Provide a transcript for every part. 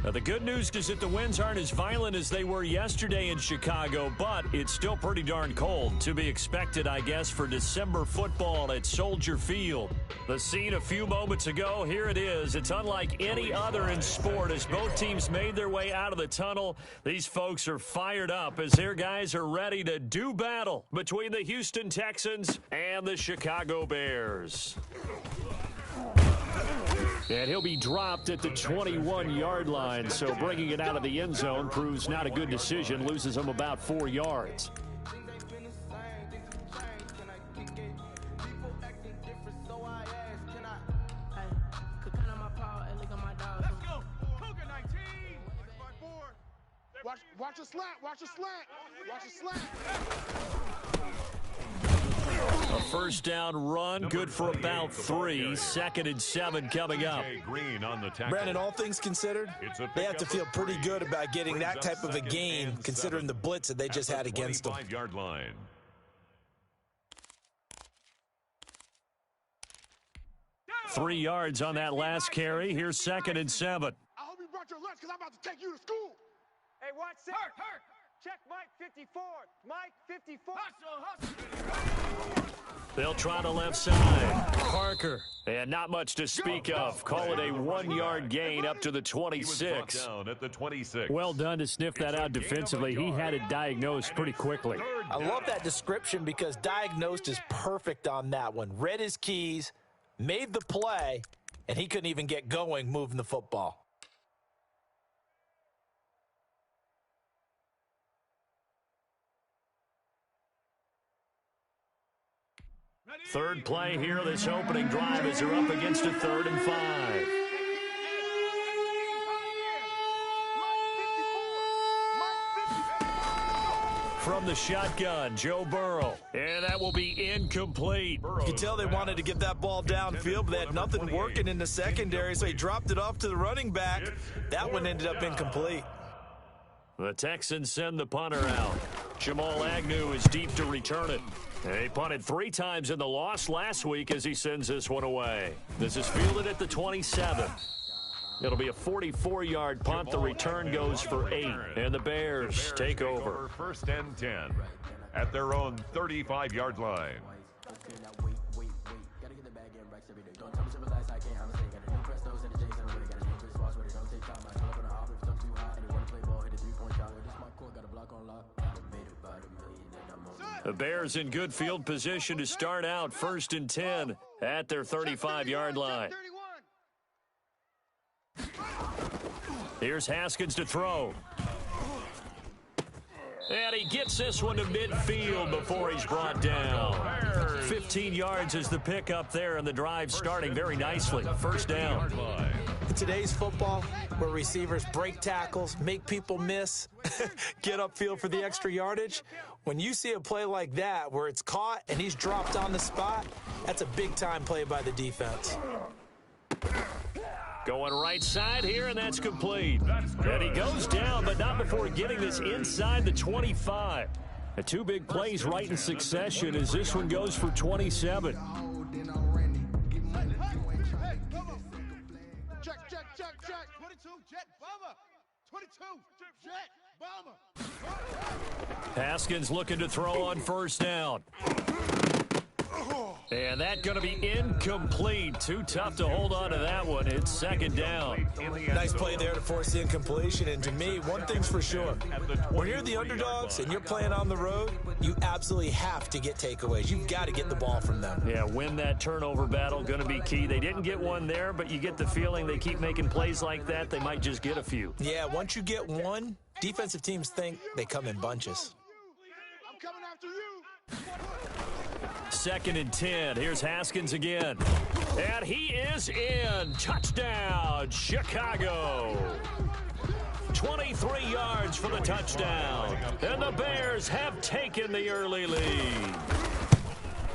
Now, the good news is that the winds aren't as violent as they were yesterday in Chicago, but it's still pretty darn cold. To be expected, I guess, for December football at Soldier Field. The scene a few moments ago, here it is. It's unlike any other in sport as both teams made their way out of the tunnel. These folks are fired up as their guys are ready to do battle between the Houston Texans and the Chicago Bears. And he'll be dropped at the 21-yard line, so bringing it out of the end zone proves not a good decision, loses him about 4 yards. Watch a slant, watch a slant, watch a slant. A first down run, good for about 3. 2nd and 7 coming up. Brandon, all things considered, they have to feel pretty good about getting that type of a gain, considering the blitz that they just had against them. 25-yard line. Three yards on that last carry. Here's 2nd and 7. I hope you brought your lunch because I'm about to take you to school. Hey, watch this. Check Mike 54. Mike 54. They'll try the left side. Parker. And not much to speak of. Call it a 1-yard gain up to the 26. Down at the 26. Well done to sniff that out defensively. He had it diagnosed pretty quickly. I love that description because diagnosed is perfect on that one. Read his keys, made the play, and he couldn't even get going moving the football. Third play here, this opening drive as they're up against a 3rd and 5. From the shotgun, Joe Burrow. And that will be incomplete. You can tell they wanted to get that ball downfield, but they had nothing working in the secondary, so he dropped it off to the running back. That one ended up incomplete. The Texans send the punter out. Jamal Agnew is deep to return it. He punted 3 times in the loss last week as he sends this one away. This is fielded at the 27. It'll be a 44-yard punt. The return goes for 8. And the Bears take over. 1st and 10 at their own 35-yard line. The Bears in good field position to start out 1st and 10 at their 35-yard line. Here's Haskins to throw. And he gets this one to midfield before he's brought down. 15 yards is the pickup there, and the drive starting very nicely. 1st down. In today's football, where receivers break tackles, make people miss, get upfield for the extra yardage, when you see a play like that where it's caught and he's dropped on the spot, that's a big-time play by the defense. Going right side here, and that's complete. And he goes down, but not before getting this inside the 25. The 2 big plays right in succession as this one goes for 27. Check. 22, jet bomber. 22, jet bomber. Haskins looking to throw on 1st down. And that going to be incomplete. Too tough to hold on to that one. It's 2nd down. Nice play there to force the incompletion. And to me, one thing's for sure. When you're the underdogs and you're playing on the road, you absolutely have to get takeaways. You've got to get the ball from them. Yeah, win that turnover battle. Going to be key. They didn't get one there, but you get the feeling they keep making plays like that. They might just get a few. Yeah, once you get one, defensive teams think they come in bunches. I'm coming after you. 2nd and 10. Here's Haskins again. And he is in. Touchdown, Chicago. 23 yards for the touchdown. And the Bears have taken the early lead.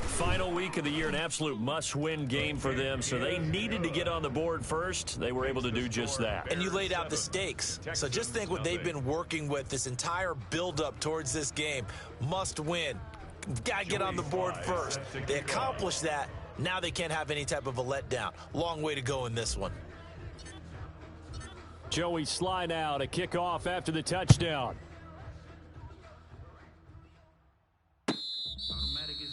Final week of the year, an absolute must-win game for them, so they needed to get on the board first. They were able to do just that. And you laid out the stakes. So just think what they've been working with this entire build-up towards this game. Must win. Got to get on the board first. They accomplished that. Now they can't have any type of a letdown. Long way to go in this one. Joey Sly now to kick off after the touchdown.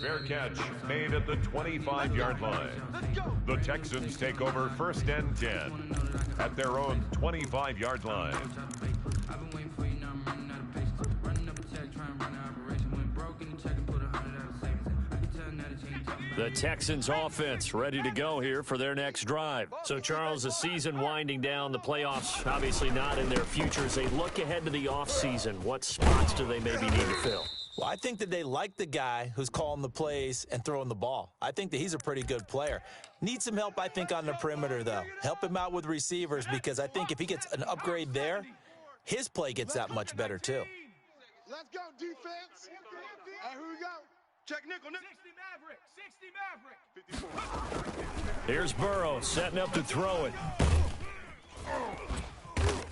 Fair catch made at the 25-yard line. The Texans take over 1st and 10 at their own 25-yard line. The Texans offense ready to go here for their next drive. So, Charles, the season winding down, the playoffs obviously not in their future. As they look ahead to the offseason, what spots do they maybe need to fill? Well, I think that they like the guy who's calling the plays and throwing the ball. I think that he's a pretty good player. Needs some help, I think, on the perimeter, though. Help him out with receivers, because I think if he gets an upgrade there, his play gets that much better, too. Let's go, defense. Who we go? Check nickel. 60 Maverick. Here's Burrow setting up to throw it.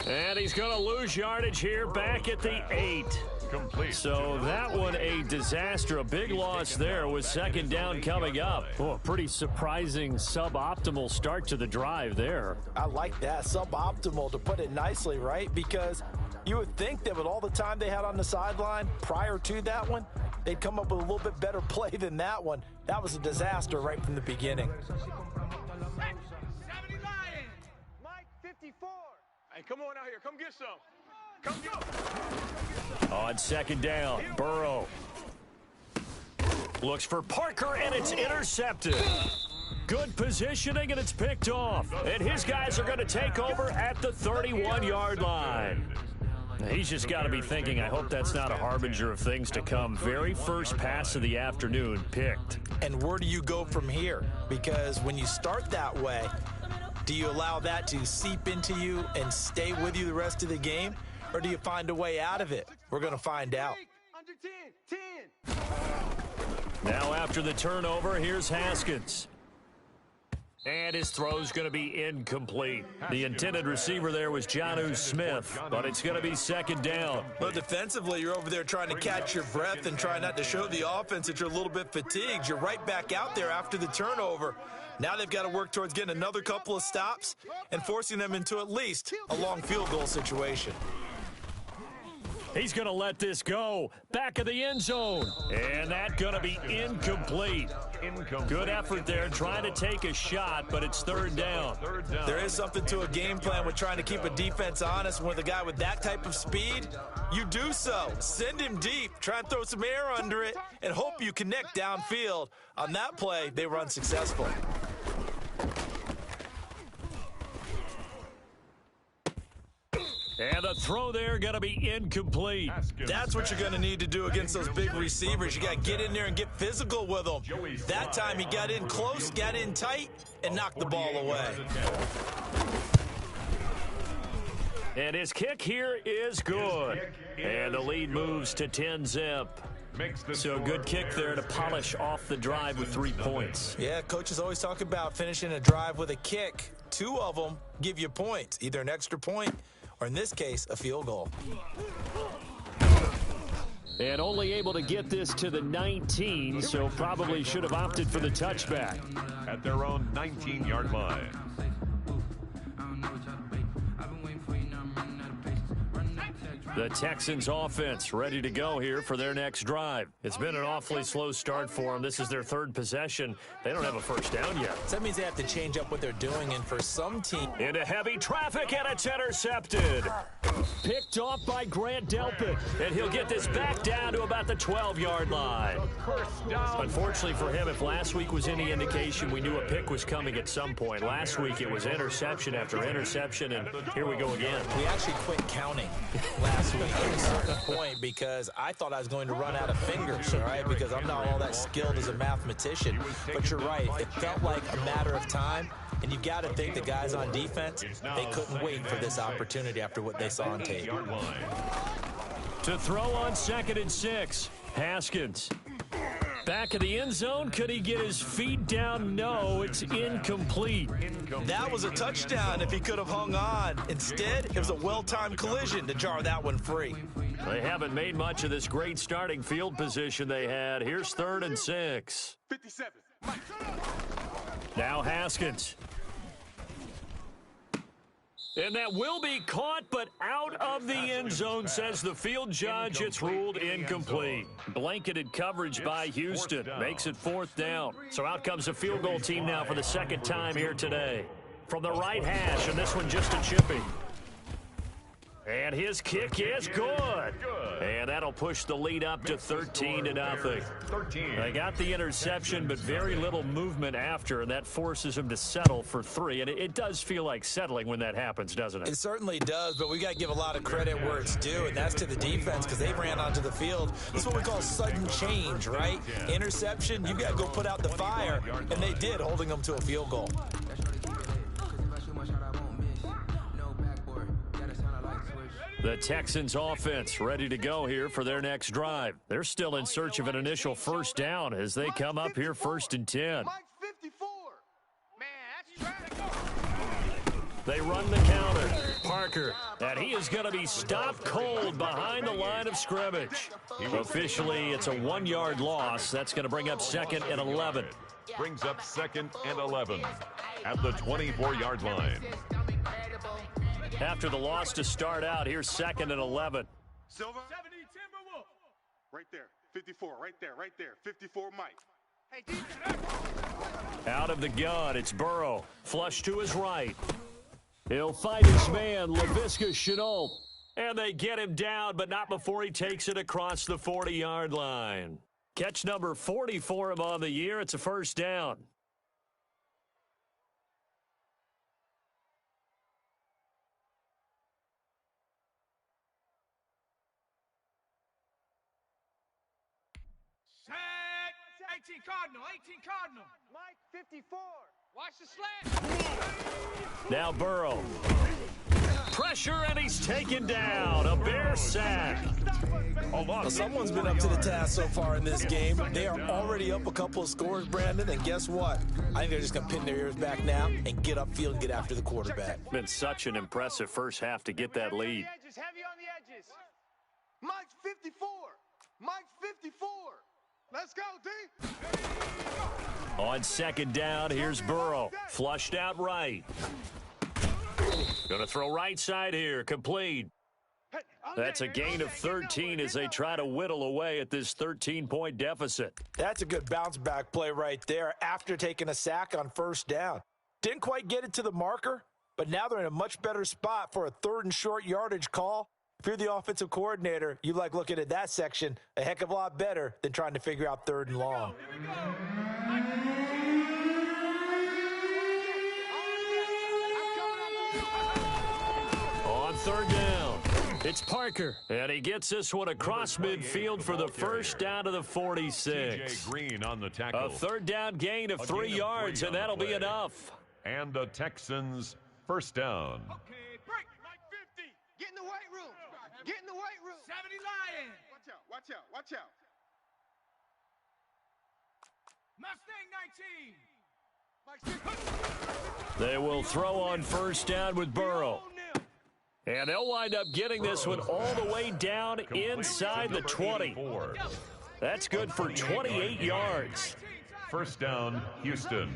And he's going to lose yardage here back at the 8. Complete. So that one a disaster. A big loss there with 2nd down coming up. Oh, a pretty surprising suboptimal start to the drive there. I like that. Suboptimal, to put it nicely, right? Because you would think that with all the time they had on the sideline prior to that one, they'd come up with a little bit better play than that one. That was a disaster right from the beginning. Mike 54. Hey, come on out here. Come get some. Come get On 2nd down, Burrow looks for Parker, and it's intercepted. Good positioning, and it's picked off. And his guys are going to take over at the 31-yard line. He's just got to be thinking, I hope that's not a harbinger of things to come. Very first pass of the afternoon picked. And where do you go from here? Because when you start that way, do you allow that to seep into you and stay with you the rest of the game? Or do you find a way out of it? We're going to find out. Under 10. Now after the turnover, here's Haskins. And his throw's going to be incomplete. The intended receiver there was Jonnu Smith, but it's going to be 2nd down. Well, defensively, you're over there trying to catch your breath and try not to show the offense that you're a little bit fatigued. You're right back out there after the turnover. Now they've got to work towards getting another couple of stops and forcing them into at least a long field goal situation. He's going to let this go. Back of the end zone. And that's going to be incomplete. Good effort there trying to take a shot, but it's 3rd down. There is something to a game plan with trying to keep a defense honest. With a guy with that type of speed, you do so. Send him deep. Try and throw some air under it and hope you connect downfield. On that play, they were unsuccessful. And the throw there going to be incomplete. That's what you're going to need to do against those big receivers. You got to get in there and get physical with them. That time he got in close, got in tight, and knocked the ball away. And his kick here is good. And the lead moves to 10-zip. So good kick there to polish off the drive with 3 points. Yeah, coaches always talk about finishing a drive with a kick. 2 of them give you points, either an extra point or in this case, a field goal. And only able to get this to the 19, so probably should have opted for the touchback. At their own 19-yard line. The Texans offense ready to go here for their next drive. It's been an awfully slow start for them. This is their 3rd possession. They don't have a first down yet. So that means they have to change up what they're doing, and for some team... Into heavy traffic, and it's intercepted. Picked off by Grant Delpit, and he'll get this back down to about the 12-yard line. Unfortunately for him, if last week was any indication, we knew a pick was coming at some point. Last week it was interception after interception, and here we go again. We actually quit counting last week at a certain point because I thought I was going to run out of fingers, all right, because I'm not all that skilled as a mathematician. But you're right. It felt like a matter of time. And you've got to think the guys on defense, they couldn't wait for this opportunity after what they saw on tape. To throw on 2nd and 6, Haskins. Back of the end zone, could he get his feet down? No, it's incomplete. That was a touchdown if he could have hung on. Instead, it was a well-timed collision to jar that one free. They haven't made much of this great starting field position they had. Here's 3rd and 6. 57. Now Haskins. And that will be caught, but out of the end zone, says the field judge. It's ruled incomplete. Blanketed coverage by Houston makes it 4th down. So out comes a field goal team now for the second time here today. From the right hash, and this one just a chippy. And his kick is good. And that'll push the lead up to 13-0. They got the interception, but very little movement after, and that forces him to settle for 3. And it does feel like settling when that happens, doesn't it? It certainly does, but we got to give a lot of credit where it's due, and that's to the defense because they ran onto the field. This is what we call sudden change, right? Interception, you got to go put out the fire, and they did, holding them to a field goal. The Texans offense ready to go here for their next drive. They're still in search of an initial first down as they come up here 1st and 10. Mike 54. Man, that's trash. They run the counter. Parker, and he is going to be stopped cold behind the line of scrimmage. Officially, it's a 1-yard loss. That's going to bring up 2nd and 11. Brings up 2nd and 11 at the 24-yard line. After the loss to start out, here's 2nd and 11. Silva. 70 Timberwolf. Right there. 54. Right there. 54 Mike. Hey, out of the gun, it's Burrow. Flush to his right. He'll fight his man, Laviska Shenault. And they get him down, but not before he takes it across the 40-yard line. Catch number 40 for him on the year. It's a first down. Set. 18 Cardinal. Mike 54. Watch the slant. Now Burrow. Pressure, and he's taken down. A Bear sack. Well, someone's been up to the task so far in this game. They are already up a couple of scores, Brandon, and guess what? I think they're just going to pin their ears back now and get upfield and get after the quarterback. Been such an impressive first half to get that lead. Heavy on the edges. Mike 54. Mike 54. Let's go, D. On 2nd down, here's Burrow. Flushed out right. Going to throw right side here. Complete. That's a gain of 13 as they try to whittle away at this 13-point deficit. That's a good bounce-back play right there after taking a sack on 1st down. Didn't quite get it to the marker, but now they're in a much better spot for a 3rd and short yardage call. If you're the offensive coordinator, you like looking at that section a heck of a lot better than trying to figure out 3rd and long. On 3rd down, it's Parker, and he gets this one across midfield for the first down of the 46. Green on the tackle. A 3rd down gain of 3 yards, and that'll be enough. And the Texans first down. Okay, break. Mike 50. Get in the weight room. Get in the weight room. 70 Lion. Watch out. Mustang 19. They will throw on 1st down with Burrow. And they'll wind up getting this one all the way down inside the 20. That's good for 28 yards. First down, Houston.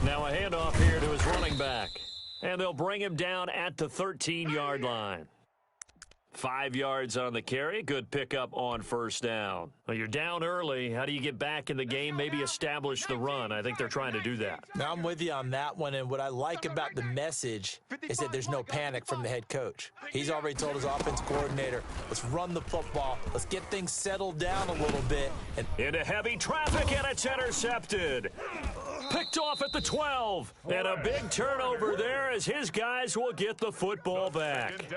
Now a handoff here to his running back. And they'll bring him down at the 13-yard line. 5 yards on the carry. Good pickup on 1st down. Well, you're down early. How do you get back in the game? Maybe establish the run. I think they're trying to do that. Now, I'm with you on that one, and what I like about the message is that there's no panic from the head coach. He's already told his offense coordinator, let's run the football. Let's get things settled down a little bit. And into heavy traffic, and it's intercepted. Picked off at the 12. And a big turnover there as his guys will get the football back.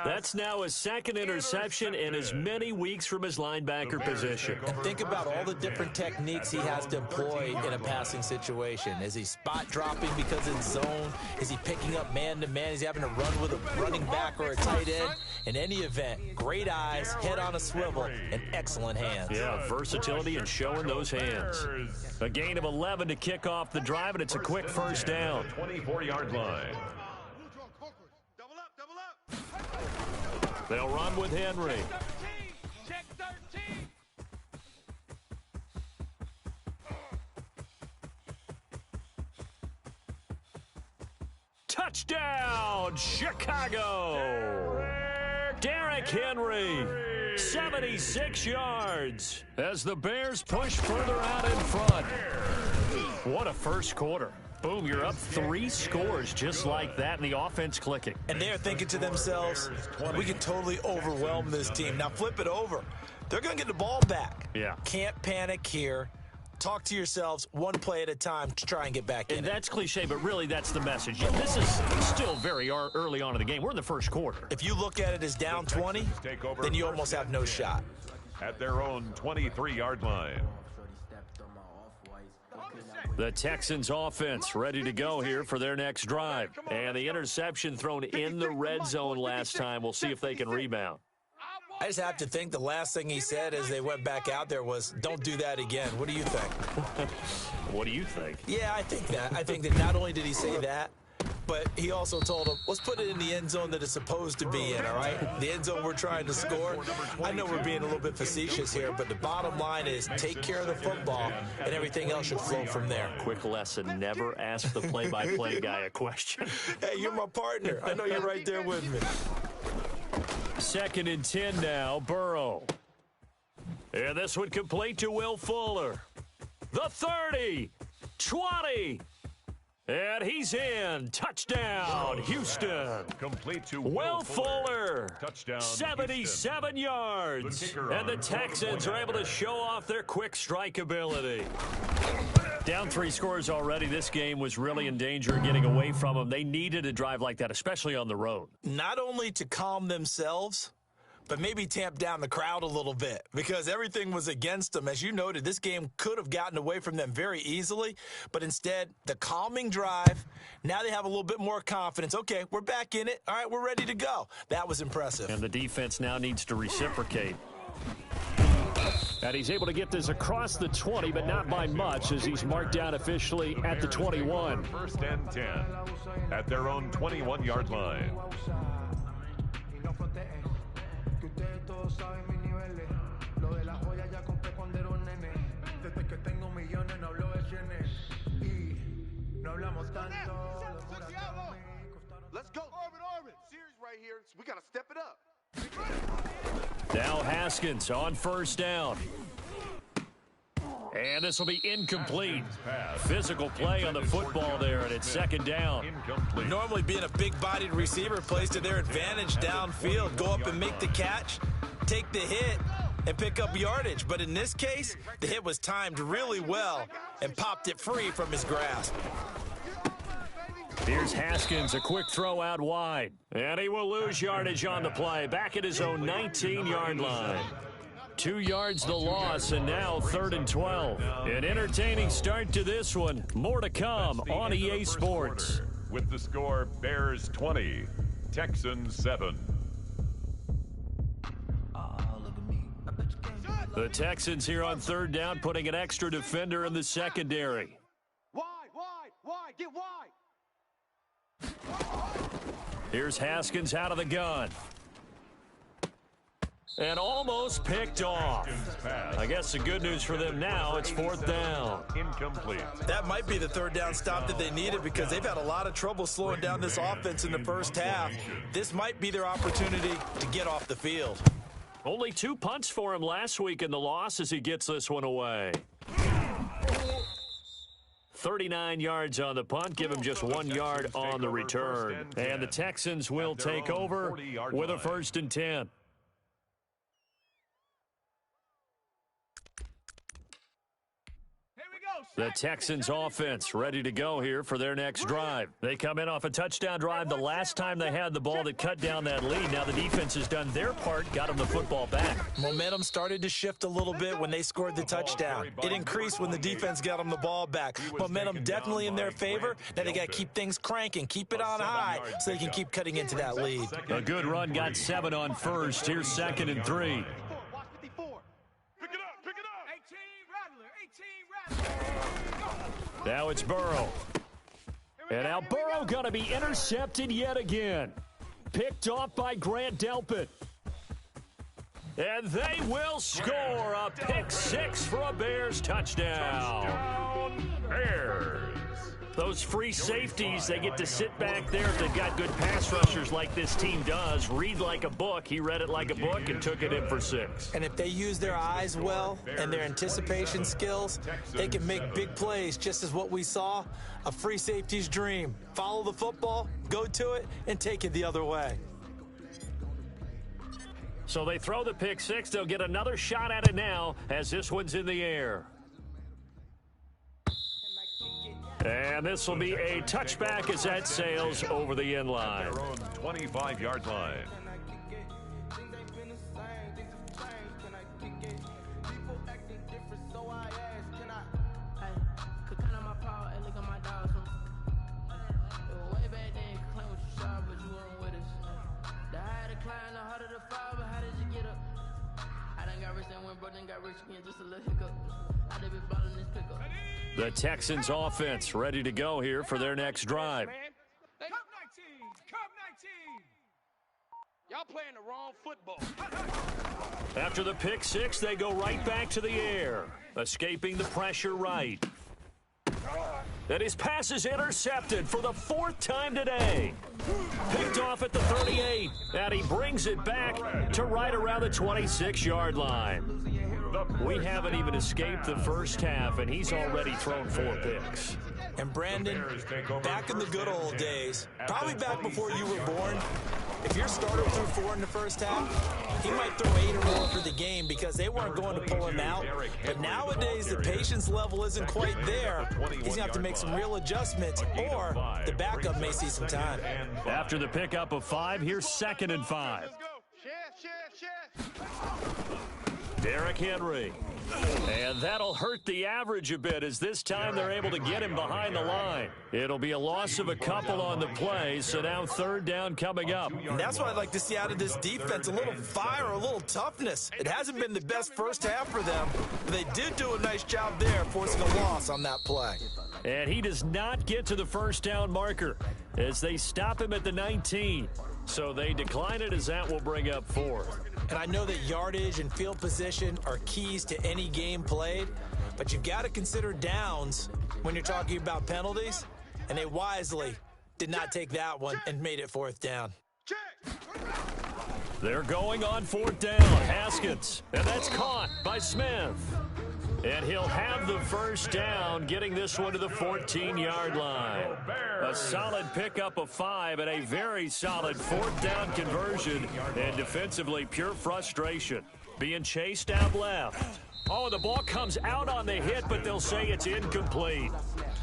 That's now his 2nd interception in as many weeks from his linebacker position. And think about all the different techniques he has to employ in a passing situation. Is he spot dropping because it's zone? Is he picking up man-to-man? Is he having to run with a running back or a tight end? In any event, great eyes, head on a swivel, and excellent hands. Yeah, versatility and showing those hands. A gain of 11 to kick off the drive, and it's a quick first down. 24-yard line. Double up. They'll run with Henry. Check 13. Touchdown, Chicago! Derrick Henry, 76 yards as the Bears push further out in front. What a first quarter. Boom, you're up 3 scores just like that, and the offense clicking. And they're thinking to themselves, we can totally overwhelm this team. Now flip it over. They're going to get the ball back. Yeah. Can't panic here. Talk to yourselves one play at a time to try and get back in. And that's cliche, but really that's the message. This is still very early on in the game. We're in the first quarter. If you look at it as down 20, then you almost have no shot. At their own 23-yard line. The Texans offense ready to go here for their next drive. And the interception thrown in the red zone last time. We'll see if they can rebound. I just have to think the last thing he said as they went back out there was, don't do that again. What do you think? What do you think? Yeah, I think that. I think that not only did he say that, but he also told them, let's put it in the end zone that it's supposed to be in, all right? The end zone we're trying to score. I know we're being a little bit facetious here, but the bottom line is take care of the football, and everything else should flow from there. Quick lesson, never ask the play-by-play guy a question. Hey, you're my partner. I know you're right there with me. 2nd and 10 now, Burrow. And this one complete to Will Fuller. The 30, 20, and he's in. Touchdown, Houston. Complete to Will Fuller. Touchdown, 77 yards. And the Texans are able to show off their quick strike ability. Down 3 scores already. This game was really in danger of getting away from them. They needed a drive like that, especially on the road. Not only to calm themselves, but maybe tamp down the crowd a little bit because everything was against them. As you noted, this game could have gotten away from them very easily, but instead, the calming drive, now they have a little bit more confidence. Okay, we're back in it. All right, we're ready to go. That was impressive. And the defense now needs to reciprocate. And he's able to get this across the 20, but not by much as he's marked down officially at the 21. 1st and 10 at their own 21-yard line. Let's go. Orbit. Series right here. We got to step it up. Now Haskins on 1st down. And this will be incomplete. Physical play on the football there, and it's 2nd down. Incomplete. Normally being a big-bodied receiver plays to their advantage downfield. Go up and make the catch, take the hit, and pick up yardage. But in this case, the hit was timed really well and popped it free from his grasp. Here's Haskins, a quick throw out wide. And he will lose yardage on the play. Back at his own 19-yard line. 2 yards the loss, and now 3rd and 12. An entertaining start to this one. More to come on EA Sports. With the score, Bears 20, Texans 7. The Texans here on 3rd down, putting an extra defender in the secondary. Wide, get wide. Here's Haskins out of the gun. And almost picked off. I guess the good news for them now, it's 4th down. Incomplete. That might be the 3rd down stop that they needed because they've had a lot of trouble slowing down this offense in the first half. This might be their opportunity to get off the field. Only 2 punts for him last week in the loss as he gets this one away. 39 yards on the punt, give him just 1 yard on the return. And the Texans will take over with a 1st and 10. The Texans offense ready to go here for their next drive. They come in off a touchdown drive the last time they had the ball that cut down that lead. Now the defense has done their part, got them the football back. Momentum started to shift a little bit when they scored the touchdown. It increased when the defense got them the ball back. Momentum definitely in their favor. Now they got to keep things cranking, keep it on high so they can keep cutting into that lead. A good run, got 7 on 1st. Here's 2nd and 3. Now it's Burrow. And now Burrow going to be intercepted yet again. Picked off by Grant Delpit. And they will score a pick 6 for a Bears touchdown. Bears. Those free safeties, they get to sit back there if they've got good pass rushers like this team does. Read like a book. He read it like a book and took it in for 6. And if they use their eyes well and their anticipation skills, they can make big plays, just as what we saw, a free safety's dream. Follow the football, go to it, and take it the other way. So they throw the pick 6. They'll get another shot at it now as this one's in the air. And this will be a touchback as that sails over the end line. Their own 25-yard line. The Texans offense ready to go here for their next drive. Cup 19! Cup 19! Y'all playing the wrong football. After the pick 6, they go right back to the air, escaping the pressure right. And his pass is intercepted for the 4th time today. Picked off at the 38, and he brings it back to right around the 26-yard line. We haven't even escaped the first half, and he's already thrown 4 picks. And Brandon, back in the good old days, probably back before you were born, if your starter threw 4 in the first half, he might throw 8 or more for the game because they weren't going to pull him out. But nowadays, the patience level isn't quite there. He's going to have to make some real adjustments, or the backup may see some time. After the pickup of 5, here's 2nd and 5. Let's go. Chef. Derrick Henry. And that'll hurt the average a bit as this time they're able to get him behind the line. It'll be a loss of a couple on the play, so now 3rd down coming up. And that's what I'd like to see out of this defense, a little fire, a little toughness. It hasn't been the best first half for them, but they did do a nice job there forcing a loss on that play. And he does not get to the first down marker as they stop him at the 19. So they decline it as that will bring up 4th. And I know that yardage and field position are keys to any game played, but you've got to consider downs when you're talking about penalties, and they wisely did not take that one and made it 4th down. They're going on 4th down. Haskins, and that's caught by Smith. And he'll have the first down, getting this one to the 14-yard line. A solid pickup of 5 and a very solid 4th down conversion. And defensively, pure frustration. Being chased out left. Oh, the ball comes out on the hit, but they'll say it's incomplete.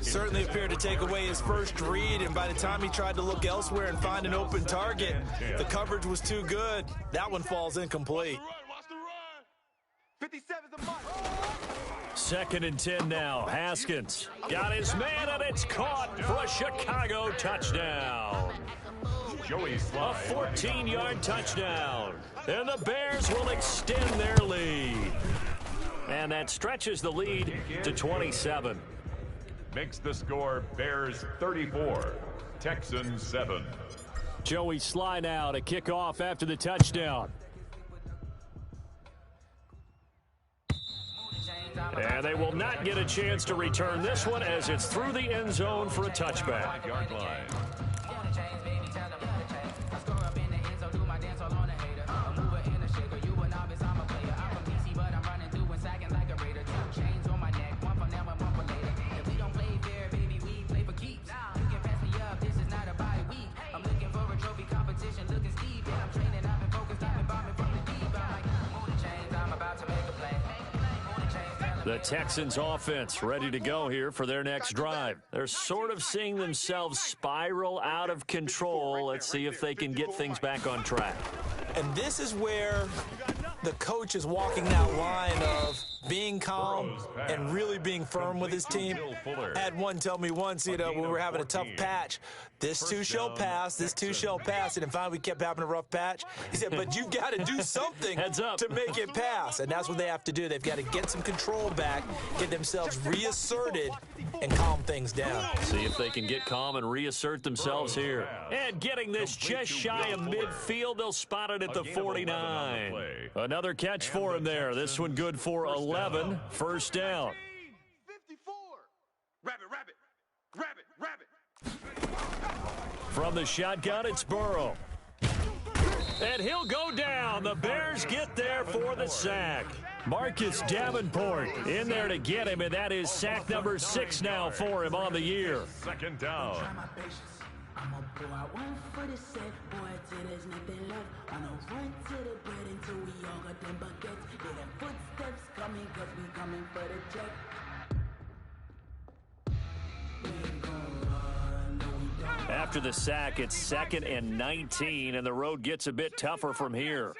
Certainly appeared to take away his first read, and by the time he tried to look elsewhere and find an open target, the coverage was too good. That one falls incomplete. Watch the run. 57's a mark. 2nd and 10 now. Haskins got his man, and it's caught for a Chicago touchdown. Joey A Slye. 14-yard touchdown. And the Bears will extend their lead. And that stretches the lead to 27. Makes the score Bears 34, Texans 7. Joey Slye now to kick off after the touchdown. And they will not get a chance to return this one as it's through the end zone for a touchback. 5-yard line. The Texans offense ready to go here for their next drive. They're sort of seeing themselves spiral out of control. Let's see if they can get things back on track. And this is where the coach is walking that line of being calm and really being firm with his team. I had one tell me once, when we were having a tough patch, this too shall pass, this too shall pass. And finally we kept having a rough patch. He said, but you've got to do something to make it pass. And that's what they have to do. They've got to get some control back, get themselves reasserted, and calm things down. See if they can get calm and reassert themselves here. And getting this just shy of midfield, they'll spot it at the 49. Another catch for him there. This one good for 11. First down. 54. Rabbit. From the shotgun, it's Burrow. And he'll go down. The Bears get there for the sack. Marcus Davenport in there to get him, and that is sack number 6 now for him on the year. Second down. After the sack, it's 2nd and 19, and the road gets a bit tougher from here.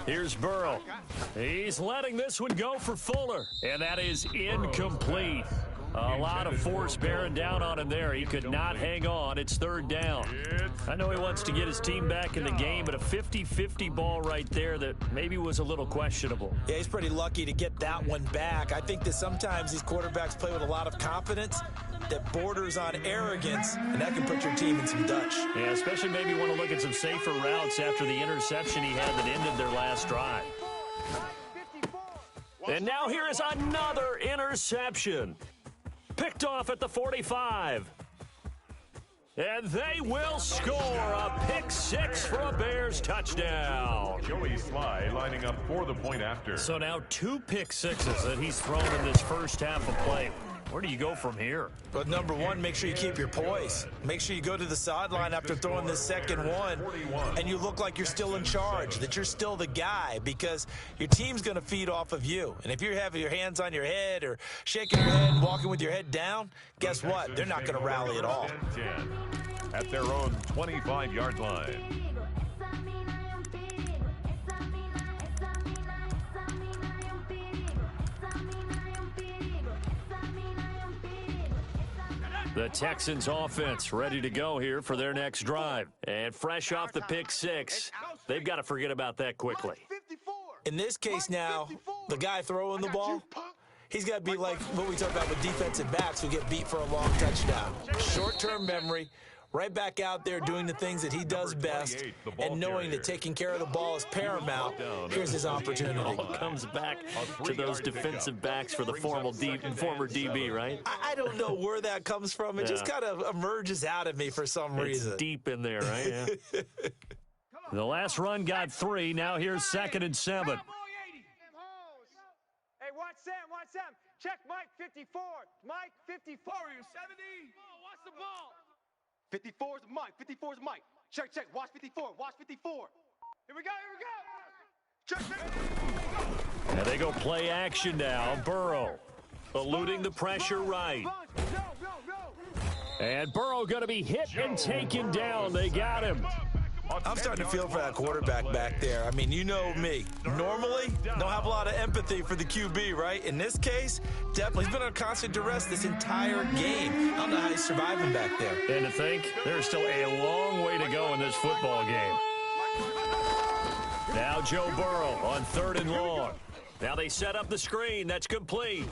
Here's Burrow. He's letting this one go for Fuller, and that is incomplete. A lot of force bearing down on him there. He could not hang on. It's 3rd down. I know he wants to get his team back in the game, but a 50-50 ball right there that maybe was a little questionable. Yeah, he's pretty lucky to get that one back. I think that sometimes these quarterbacks play with a lot of confidence that borders on arrogance, and that can put your team in some Dutch. Yeah, especially maybe want to look at some safer routes after the interception he had that ended their last drive. And now here is another interception. Picked off at the 45. And they will score a pick 6 for a Bears touchdown. Joey Sly lining up for the point after. So now 2 pick sixes that he's thrown in this first half of play. Where do you go from here? But number one, make sure you keep your poise. Make sure you go to the sideline after throwing this second one, and you look like you're still in charge, that you're still the guy, because your team's going to feed off of you. And if you're having your hands on your head or shaking your head and walking with your head down, guess what? They're not going to rally at all. At their own 25-yard line. The Texans offense ready to go here for their next drive. And fresh off the pick 6, they've got to forget about that quickly. In this case now, the guy throwing the ball, he's got to be like what we talk about with defensive backs who get beat for a long touchdown. Short-term memory, right back out there doing the things that he does best, and knowing that taking care of the ball is paramount. Here's his opportunity. It all comes back to those defensive backs for the former DB, right? I don't know where that comes from. It just kind of emerges out of me for some reason. It's deep in there, right? Yeah. The last run got 3. Now here's 2nd and 7. Hey, watch Sam. Check Mike 54. Mike 54. 70. Watch the ball. 54 is Mike. Check. Watch 54. Here we go. Check. And they go play action now. Burrow eluding the pressure right. And Burrow going to be hit and taken down. They got him. I'm starting to feel for that quarterback back there. I mean, you know me. Normally, don't have a lot of empathy for the QB, right? In this case, definitely. He's been on constant duress this entire game. I don't know how he's surviving back there. And to think, there's still a long way to go in this football game. Now Joe Burrow on 3rd and long. Now they set up the screen. That's complete.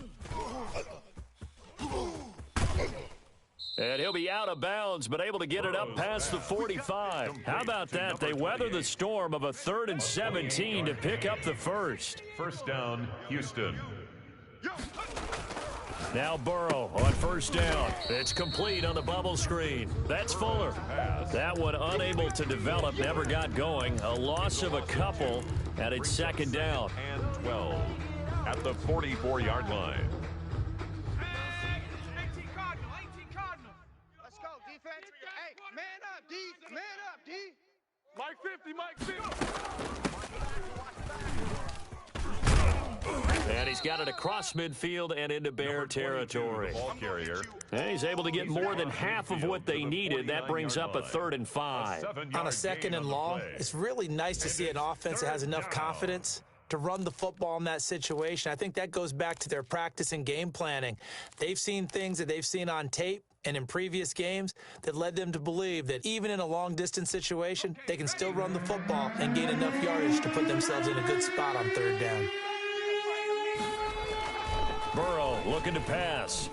And he'll be out of bounds, but able to get it up past the 45. How about that? They weather the storm of a 3rd and 17 to pick up the first. First down, Houston. Now Burrow on 1st down. It's complete on the bubble screen. That's Fuller. That one unable to develop, never got going. A loss of a couple, and it's 2nd down. And 12 at the 44-yard line. And he's got it across midfield and into Bear territory. Ball carrier. And he's able to get more than half of what they needed. That brings up a 3rd and 5. On a 2nd and long, it's really nice to see an offense that has enough confidence to run the football in that situation. I think that goes back to their practice and game planning. They've seen things that they've seen on tape and in previous games that led them to believe that even in a long-distance situation, they can still run the football and gain enough yardage to put themselves in a good spot on 3rd down. Burrow looking to pass.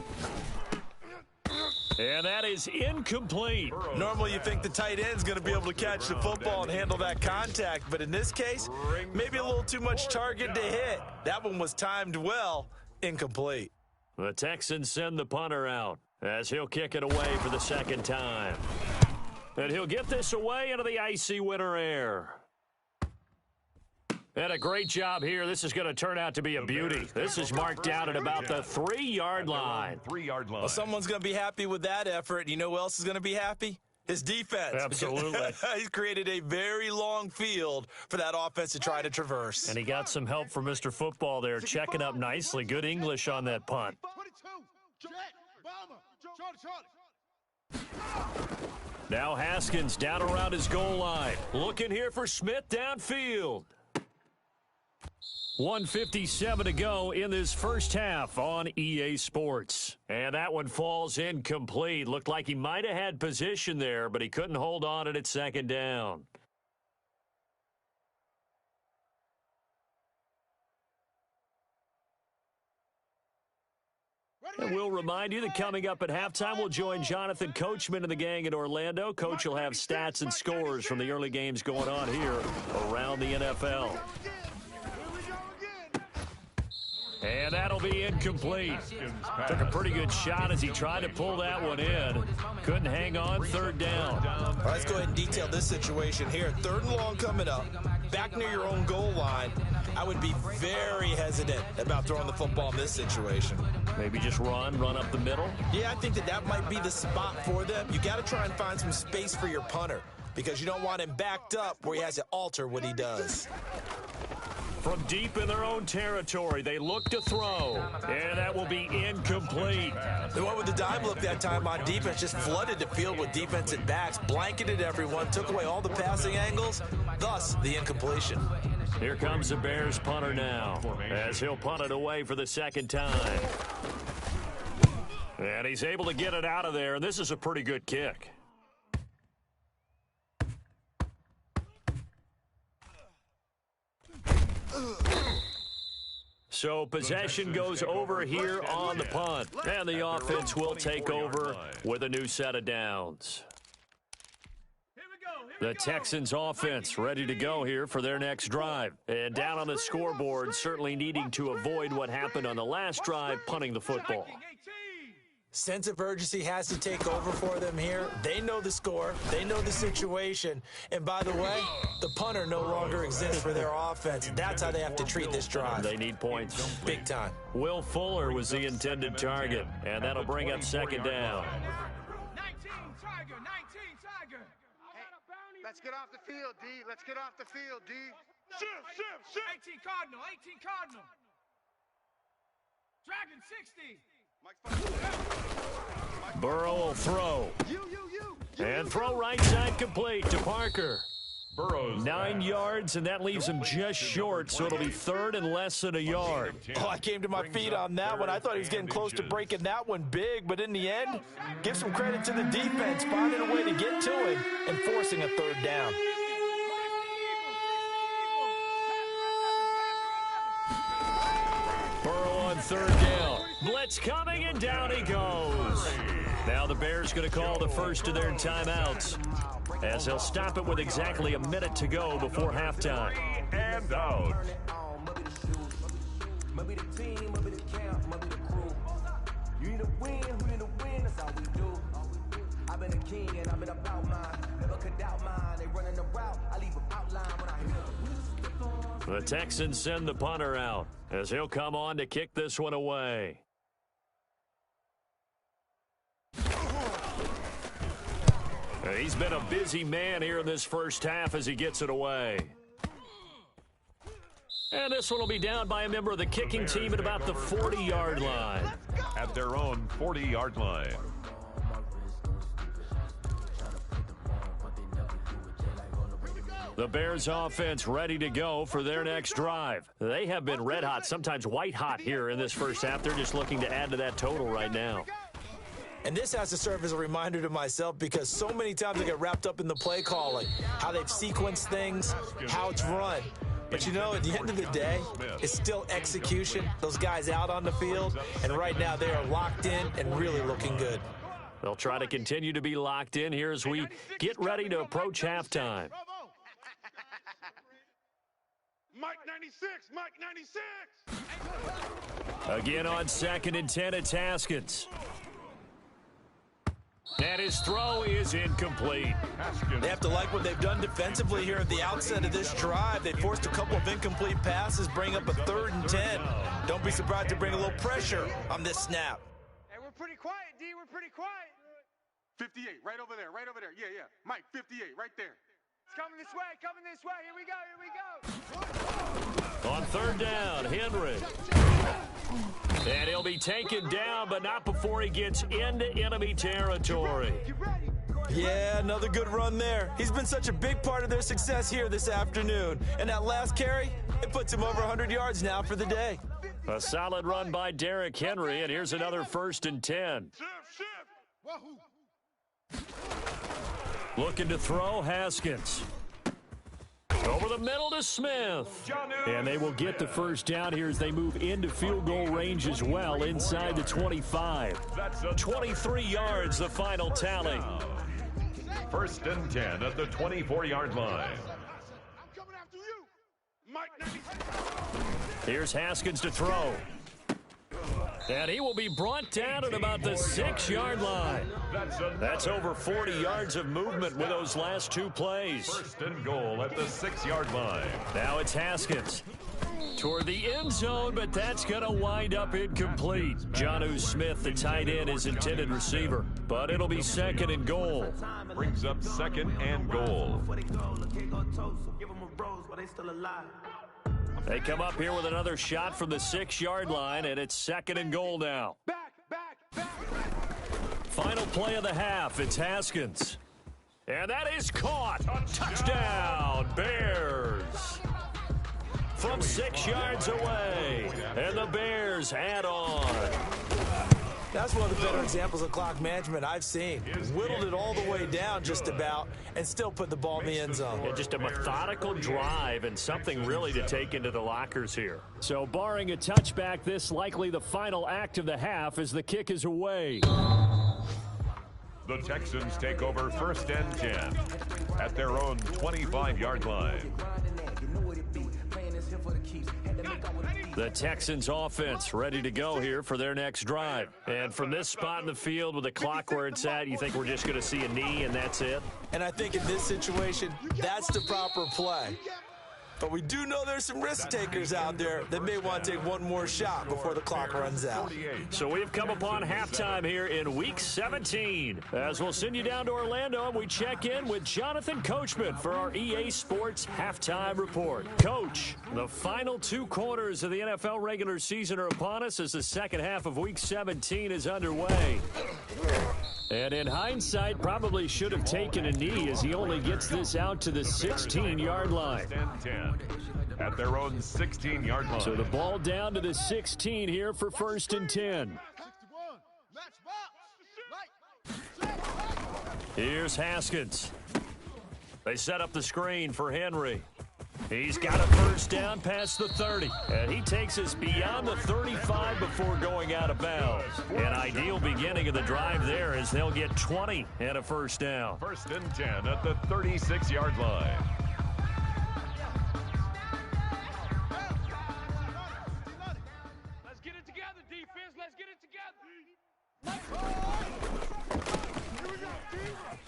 And that is incomplete. Normally you think the tight end's going to be able to catch the football and handle that contact, but in this case, maybe a little too much target to hit. That one was timed well, incomplete. The Texans send the punter out. as he'll kick it away for the second time. And he'll get this away into the icy winter air. And a great job here. This is going to turn out to be a beauty. This is marked out at about the 3-yard line. 3-yard line. Well, someone's going to be happy with that effort. You know who else is going to be happy? His defense. Absolutely. He's created a very long field for that offense to try to traverse. And he got some help from Mr. Football there, checking up nicely. Good English on that punt. 22. Now Haskins down around his goal line. Looking here for Smith downfield. 1:57 to go in this first half on EA Sports. And that one falls incomplete. Looked like he might have had position there, but he couldn't hold on at second down. And we'll remind you that coming up at halftime, we'll join Jonathan Coachman and the gang in Orlando. Coach will have stats and scores from the early games going on here around the NFL. And that'll be incomplete. Took a pretty good shot as he tried to pull that one in. Couldn't hang on, third down. All right, let's go ahead and detail this situation here. 3rd and long coming up, back near your own goal line. I would be very hesitant about throwing the football in this situation. Maybe just run up the middle. Yeah, I think that might be the spot for them. You got to try and find some space for your punter because you don't want him backed up where he has to alter what he does. From deep in their own territory, they look to throw, and that will be incomplete. They went with the dime look that time on defense, just flooded the field with defensive backs, blanketed everyone, took away all the passing angles, thus the incompletion. Here comes the Bears punter now, as he'll punt it away for the second time. And he's able to get it out of there, and this is a pretty good kick. So possession goes over here on the punt, and the offense will take over with a new set of downs. The Texans offense ready to go here for their next drive. And down on the scoreboard, certainly needing to avoid what happened on the last drive, punting the football. Sense of urgency has to take over for them here. They know the score. They know the situation. And by the way, the punter no longer exists for their offense. That's how they have to treat this drive. They need points. Big time. Will Fuller was the intended target, and that'll bring up second down. 19 Tiger, 19 Tiger. Let's get off the field, D. Let's get off the field, D. Shift. 18 Cardinal, 18 Cardinal. Dragon 60. Burrow will throw. And throw right side complete to Parker. Burrows 9 yards, and that leaves him just short, so it'll be 3rd and less than a yard. Oh, I came to my feet on that one. I thought he was getting close to breaking that one big, but in the end, give some credit to the defense, finding a way to get to him and forcing a 3rd down. Burrow on 3rd down. Blitz coming, and down he goes. Now the Bears going to call the first of their timeouts, as they'll stop it with exactly a minute to go before halftime. and out. I've been a king and I've been about mine. Never could doubt mine. They running the route. I leave an outline when I hear. The Texans send the punter out as he'll come on to kick this one away. He's been a busy man here in this first half as he gets it away. And this one will be down by a member of the kicking team at about the 40-yard line. At their own 40-yard line. The Bears offense ready to go for their next drive. They have been red hot, sometimes white hot here in this first half. They're just looking to add to that total right now. And this has to serve as a reminder to myself because so many times I get wrapped up in the play calling, how they've sequenced things, how it's run. But, you know, at the end of the day, it's still execution. Those guys out on the field, and right now they are locked in and really looking good. They'll try to continue to be locked in here as we get ready to approach halftime. Mike 96, Mike 96. Again on 2nd and 10, it's Haskins. And his throw is incomplete. They have to like what they've done defensively here at the outset of this drive. They forced a couple of incomplete passes, bring up a 3rd and 10. Don't be surprised to bring a little pressure on this snap. Hey, we're pretty quiet, D. We're pretty quiet. 58, right over there, right over there. Yeah, yeah. Mike, 58, right there. It's coming this way, coming this way. Here we go, here we go. On 3rd down, Henry. And he'll be taken down, but not before he gets into enemy territory. Yeah, another good run there. He's been such a big part of their success here this afternoon. And that last carry, it puts him over 100 yards now for the day. A solid run by Derrick Henry, and here's another 1st and 10. Looking to throw, Haskins. Over the middle to Smith. And they will get the 1st down here as they move into field goal range as well, inside the 25. 23 yards, the final tally. 1st and 10 at the 24-yard line. I'm coming after you. Mike, Here's Haskins to throw. And he will be brought down at about the 6-yard line. That's over 40 yards of movement with those last 2 plays. 1st and goal at the 6-yard line. Now it's Haskins toward the end zone, but that's going to wind up incomplete. Jonnu Smith, the tight end, is intended receiver, but it'll be 2nd and goal. Brings up 2nd and goal. They come up here with another shot from the 6-yard line, and it's 2nd and goal now. Back, back, back. Final play of the half, it's Haskins. And that is caught. Touchdown, Bears. From 6 yards away, and the Bears add on. That's one of the better examples of clock management I've seen. Whittled it all the way down just about and still put the ball in the end zone. Yeah, just a methodical drive and something really to take into the lockers here. So barring a touchback, this likely the final act of the half as the kick is away. The Texans take over 1st and 10 at their own 25-yard line. The Texans offense ready to go here for their next drive. And from this spot in the field with the clock where it's at, you think we're just going to see a knee and that's it? And I think in this situation, that's the proper play. But we do know there's some risk takers out there that may want to take one more shot before the clock runs out. So we've come upon halftime here in Week 17. As we'll send you down to Orlando and we check in with Jonathan Coachman for our EA Sports Halftime Report. Coach, the final 2 quarters of the NFL regular season are upon us as the second half of Week 17 is underway. And in hindsight, probably should have taken a knee as he only gets this out to the 16-yard line. At their own 16-yard line. So the ball down to the 16 here for 1st and 10. Here's Haskins. They set up the screen for Henry. He's got a 1st down past the 30. And he takes us beyond the 35 before going out of bounds. An ideal beginning of the drive there as they'll get 20 and a 1st down. 1st and 10 at the 36-yard line. Let's get it together, defense. Let's get it together. Here we go, D.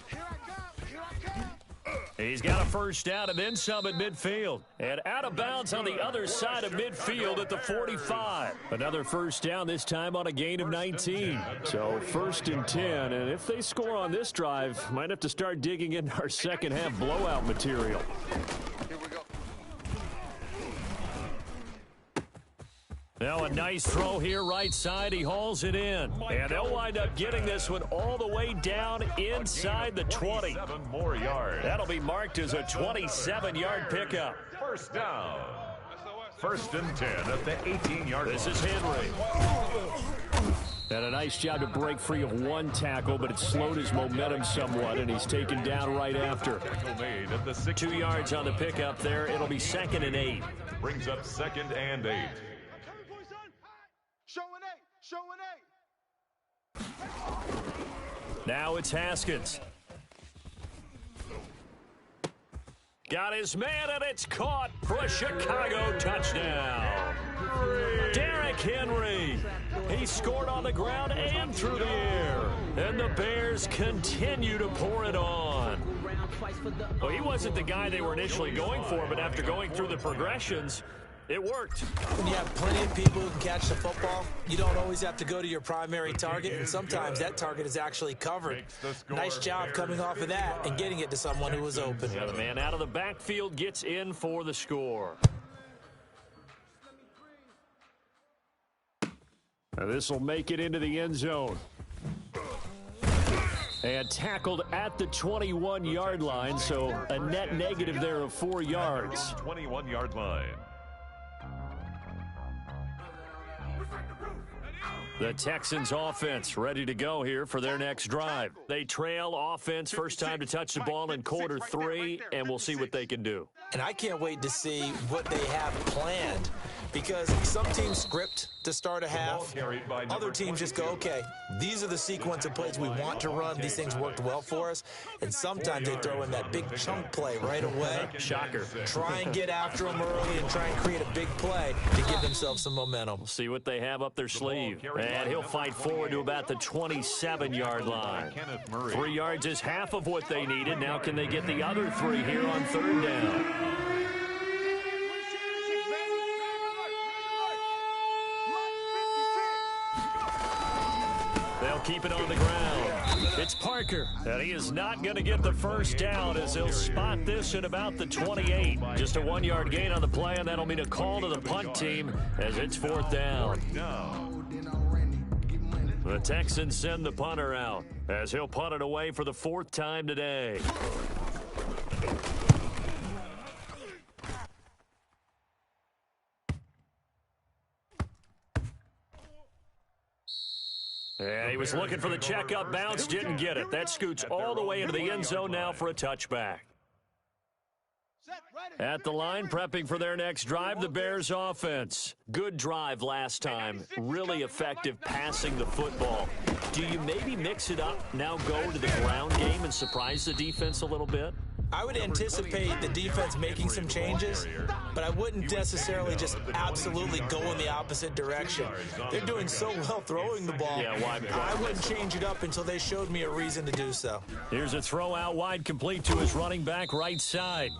Here I come. Here I come. He's got a 1st down and then some at midfield. And out of bounds on the other side of midfield at the 45. Another 1st down, this time on a gain of 19. So 1st and 10. And if they score on this drive, might have to start digging into our second half blowout material. Now a nice throw here right side. He hauls it in. And they'll wind up getting this one all the way down inside the 20. 7 more yards. That'll be marked as a 27-yard pickup. 1st down. 1st and 10 at the 18-yard line. This is Henry. And a nice job to break free of one tackle, but it slowed his momentum somewhat, and he's taken down right after. 2 yards on the pickup there. It'll be 2nd and 8. Brings up 2nd and 8. Showing 8. Now it's Haskins. Got his man, and it's caught for a Chicago touchdown. Derrick Henry. He scored on the ground and through the air. And the Bears continue to pour it on. Well, he wasn't the guy they were initially going for, but after going through the progressions, it worked. When you have plenty of people who can catch the football, you don't always have to go to your primary target, and sometimes that target is actually covered. Nice job coming off of that and getting it to someone who was open. Yeah, the man out of the backfield gets in for the score. Now this will make it into the end zone. And tackled at the 21-yard line, so a net negative there of 4 yards. 21-yard line. The Texans offense ready to go here for their next drive. They trail offense, first time to touch the ball in quarter 3, and we'll see what they can do. And I can't wait to see what they have planned, because some teams script to start a half. Other teams just go, okay, these are the sequence of plays we want to run. These things worked well for us. And sometimes they throw in that big chunk play right away. Shocker. Try and get after them early and try and create a big play to give themselves some momentum. We'll see what they have up their sleeve. And he'll fight forward to about the 27-yard line. 3 yards is half of what they needed. Now can they get the other 3 here on third down? They'll keep it on the ground. It's Parker, and he is not going to get the first down as he'll spot this at about the 28. Just a 1-yard gain on the play, and that'll mean a call to the punt team as it's fourth down. The Texans send the punter out as he'll punt it away for the 4th time today. And he was looking for the checkup bounce, didn't get it. That scoots all the way into the end zone now for a touchback. At the line, prepping for their next drive, the Bears offense. Good drive last time. Really effective passing the football. Do you maybe mix it up, now go to the ground game and surprise the defense a little bit? I would anticipate the defense making some changes, but I wouldn't necessarily just absolutely go in the opposite direction. They're doing so well throwing the ball. Yeah, why? I wouldn't change it up until they showed me a reason to do so. Here's a throw out wide, complete to his running back right side.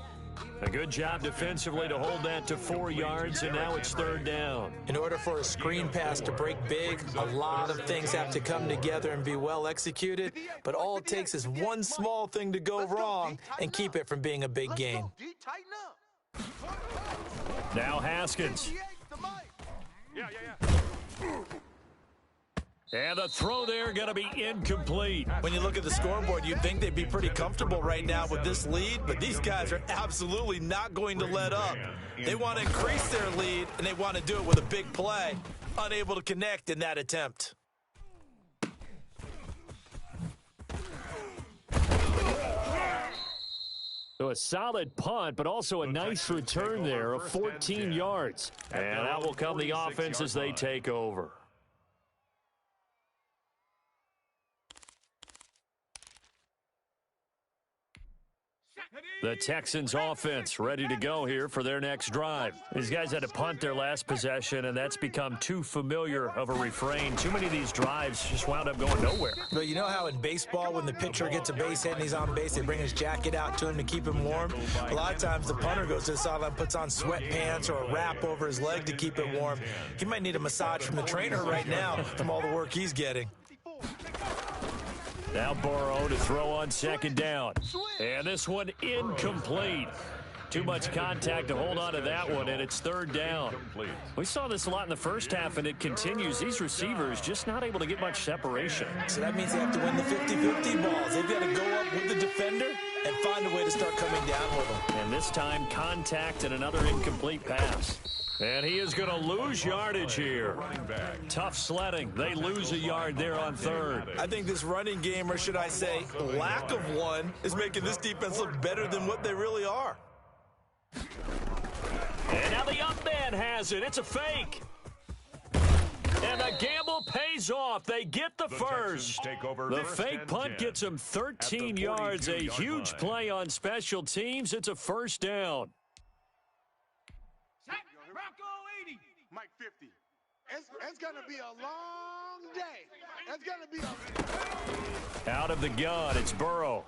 A good job defensively to hold that to 4 yards, and now it's third down. In order for a screen pass to break big, a lot of things have to come together and be well executed, but all it takes is one small thing to go wrong and keep it from being a big gain. Now Haskins. And the throw there going to be incomplete. When you look at the scoreboard, you'd think they'd be pretty comfortable right now with this lead, but these guys are absolutely not going to let up. They want to increase their lead, and they want to do it with a big play. Unable to connect in that attempt. So a solid punt, but also a nice return there of 14 yards. And that will come the offense as they take over. The Texans offense ready to go here for their next drive. These guys had to punt their last possession, and that's become too familiar of a refrain. Too many of these drives just wound up going nowhere. But you know how in baseball, when the pitcher gets a base hit and he's on base, they bring his jacket out to him to keep him warm? A lot of times the punter goes to the sideline, puts on sweatpants or a wrap over his leg to keep it warm. He might need a massage from the trainer right now from all the work he's getting. Now Burrow to throw on second down. And this one incomplete. Too much contact to hold on to that one, and it's third down. We saw this a lot in the first half, and it continues. These receivers just not able to get much separation. So that means they have to win the 50-50 balls. They've got to go up with the defender and find a way to start coming down with them. And this time, contact and another incomplete pass. And he is going to lose yardage here. Tough sledding. They lose a yard there on third. I think this running game, or should I say lack of one, is making this defense look better than what they really are. And now the up man has it. It's a fake. And the gamble pays off. They get the first. The fake punt gets them 13 yards. A huge play on special teams. It's a first down. Mike 50. It's going to be a long day. It's going to be a... Out of the gun, it's Burrow.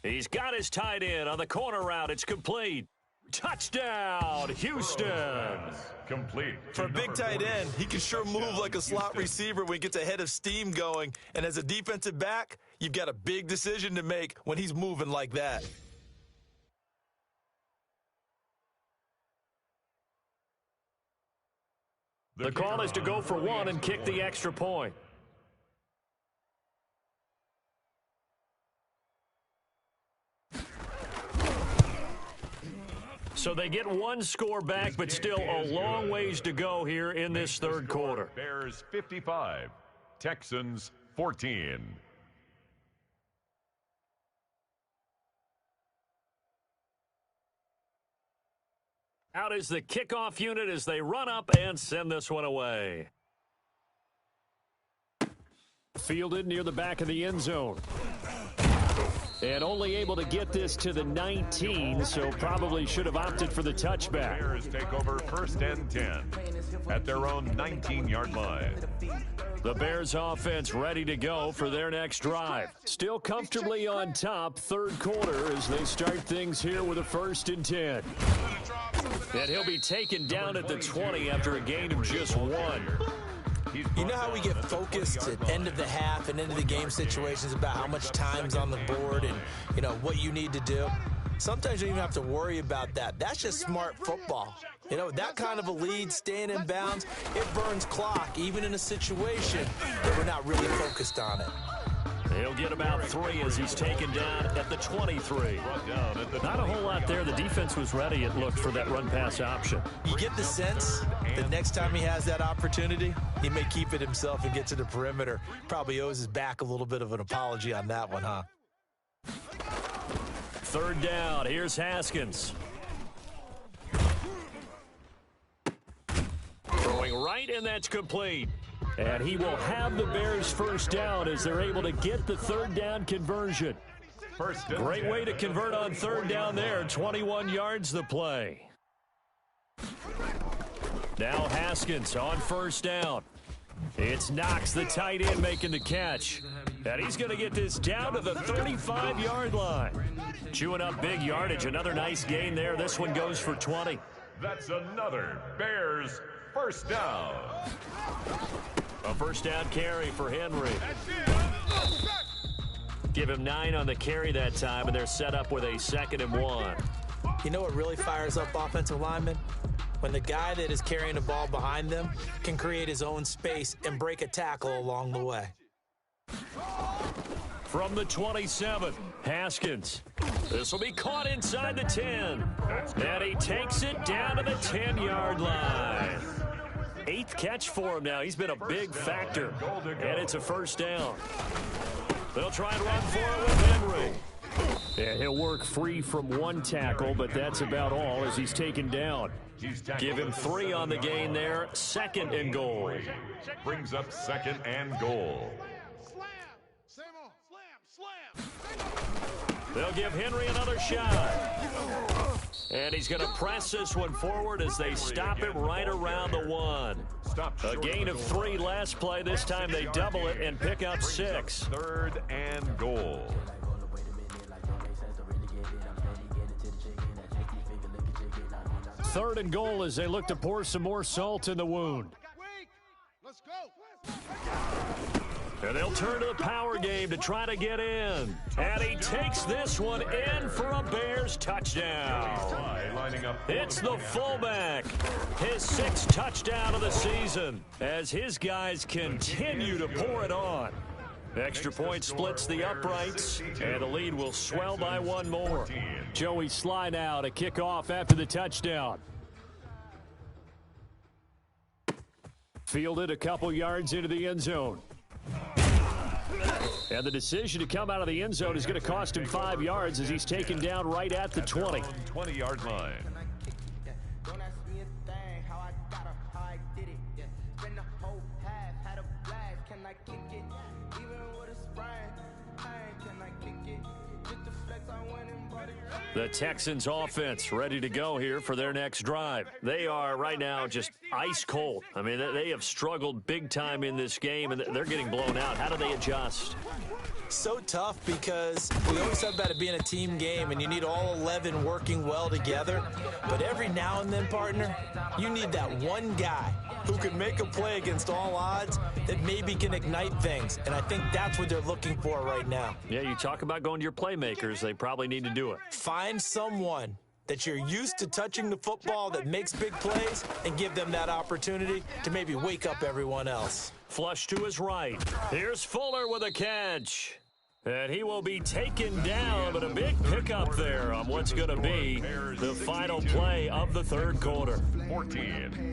He's got his tight end on the corner route. It's complete. Touchdown, Houston. Complete. For a big tight end, he can sure move like a slot receiver when he gets a head of steam going. And as a defensive back, you've got a big decision to make when he's moving like that. The call is to go for one and kick the extra point. So they get one score back, but still a long ways to go here in this third quarter. Bears 55, Texans 14. Out is the kickoff unit as they run up and send this one away. Fielded near the back of the end zone. And only able to get this to the 19, so probably should have opted for the touchback. Bears take over first and 10 at their own 19-yard line. The Bears offense ready to go for their next drive. Still comfortably on top, third quarter as they start things here with a first and 10. And he'll be taken down at the 20 after a gain of just one. You know how we get focused at end of the half and into the game situations about how much time's on the board and, you know, what you need to do? Sometimes you don't even have to worry about that. That's just smart football. You know, that kind of a lead, staying in bounds, it burns clock, even in a situation where we're not really focused on it. He'll get about 3 as he's taken down at the 23. Not a whole lot there. The defense was ready, it looked, for that run-pass option. You get the sense that next time he has that opportunity, he may keep it himself and get to the perimeter. Probably owes his back a little bit of an apology on that one, huh? Third down. Here's Haskins. Throwing right, and that's complete. And he will have the Bears first down as they're able to get the third down conversion. Great way to convert on third down there. 21 yards the play. Now Haskins on first down. It's Knox, the tight end, making the catch. And he's going to get this down to the 35-yard line. Chewing up big yardage. Another nice gain there. This one goes for 20. That's another Bears first down. A first down carry for Henry. Give him 9 on the carry that time, and they're set up with a 2nd and 1. You know what really fires up offensive linemen? When the guy that is carrying the ball behind them can create his own space and break a tackle along the way. From the 27, Haskins. This will be caught inside the 10. And he takes it down to the 10-yard line. 8th catch for him now. He's been a big factor. And it's a first down. They'll try and run for it with Henry. And he'll work free from one tackle, but that's about all as he's taken down. Give him 3 on the gain there. 2nd and goal. Brings up 2nd and goal. They'll give Henry another shot. And he's going to press this one forward as they stop him right around the 1. A gain of 3 last play. This time they double it and pick up 6. 3rd and goal. Third and goal as they look to pour some more salt in the wound. Let's go. And they'll turn to the power game to try to get in. And he takes this one in for a Bears touchdown. It's the fullback. His 6th touchdown of the season as his guys continue to pour it on. Extra point splits the uprights, and the lead will swell by 1 more. Joey Sly now to kick off after the touchdown. Fielded a couple yards into the end zone. And the decision to come out of the end zone is going to cost him 5 yards as he's taken down right at the 20. 20-yard line. Don't ask me a thing, how I got up, how I did it. Spend the whole half, had a blast, can I kick it? Even with a sprain, can I kick it? Get the The Texans offense ready to go here for their next drive. They are right now just ice cold. I mean, they have struggled big time in this game, and they're getting blown out. How do they adjust? So tough because we always talk about it being a team game and you need all 11 working well together. But every now and then, partner, you need that one guy who can make a play against all odds that maybe can ignite things. And I think that's what they're looking for right now. Yeah, you talk about going to your playmakers. They probably need to do it. Find someone that you're used to touching the football that makes big plays and give them that opportunity to maybe wake up everyone else. Flush to his right. Here's Fuller with a catch. And he will be taken down, but a big pickup there on what's going to be the final play of the third quarter. 14.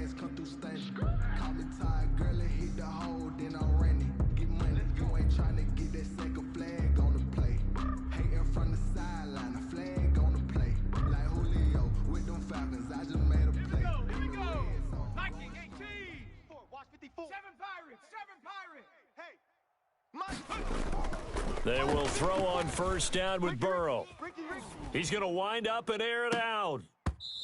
They will throw on first down with Burrow. He's going to wind up and air it out.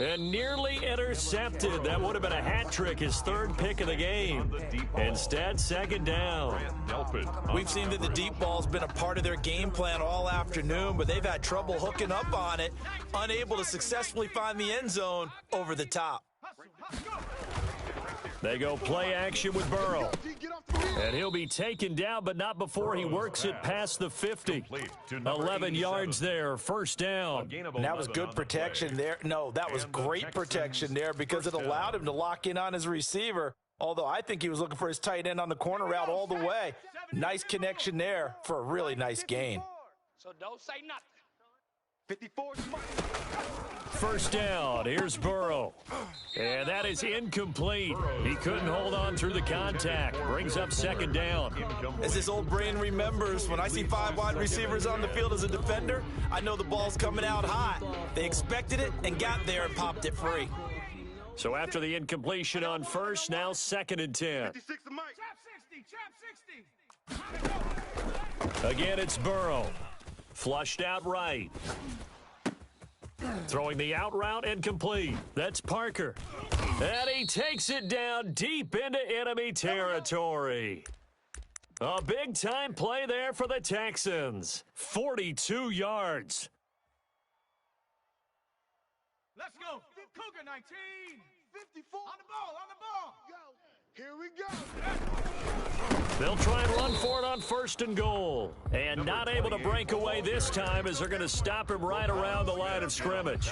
And nearly intercepted. That would have been a hat trick, his third pick of the game. Instead, second down. We've seen that the deep ball's been a part of their game plan all afternoon, but they've had trouble hooking up on it, unable to successfully find the end zone over the top. They go play action with Burrow. And he'll be taken down, but not before he works it past the 50. 11 yards there, first down. And that was good protection there. No, that was great protection there because it allowed him to lock in on his receiver, although I think he was looking for his tight end on the corner route all the way. Nice connection there for a really nice gain. So don't say nothing. 54 Mike. First down, here's Burrow. And that is incomplete. He couldn't hold on through the contact. Brings up second down. As this old brain remembers, when I see 5 wide receivers on the field as a defender, I know the ball's coming out hot. They expected it and got there and popped it free. So after the incompletion on first, now second and 10. 56 to Mike. Trap 60. Again, it's Burrow. Flushed out right. Throwing the out route and complete. That's Parker. And he takes it down deep into enemy territory. A big-time play there for the Texans. 42 yards. Let's go. Cougar 19. 54. On the ball. Here we go. They'll try and run for it on first and goal. And not able to break away this time as they're going to stop him right around the line of scrimmage.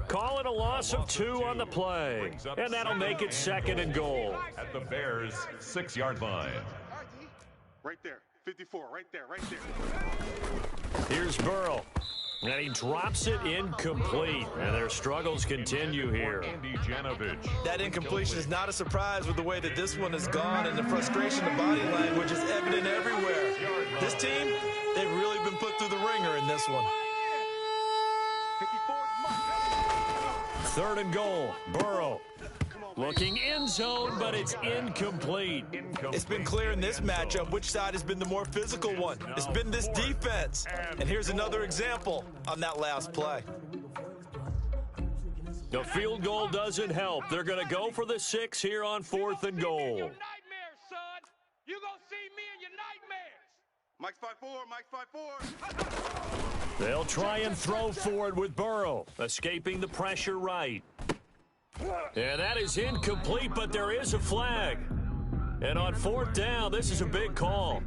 Call it a loss of 2 on the play. And that'll make it second and goal. At the Bears' 6-yard line. Right there. 54. Right there. Here's Burrow. And he drops it incomplete. And their struggles continue here. That incompletion is not a surprise with the way that this one has gone, and the frustration, the body language is evident everywhere. This team, they've really been put through the ringer in this one. 54 Mike. Third and goal. Burrow. Looking end zone, but it's incomplete. It's been clear in this matchup which side has been the more physical one. It's been this defense. And here's another example on that last play. The field goal doesn't help. They're going to go for the 6 here on fourth and goal. Your nightmares, son. You gonna see me in your nightmares. Mike's 5-4. They'll try and throw for it with Burrow, escaping the pressure right. And that is incomplete, but there is a flag. And on fourth down, this is a big call.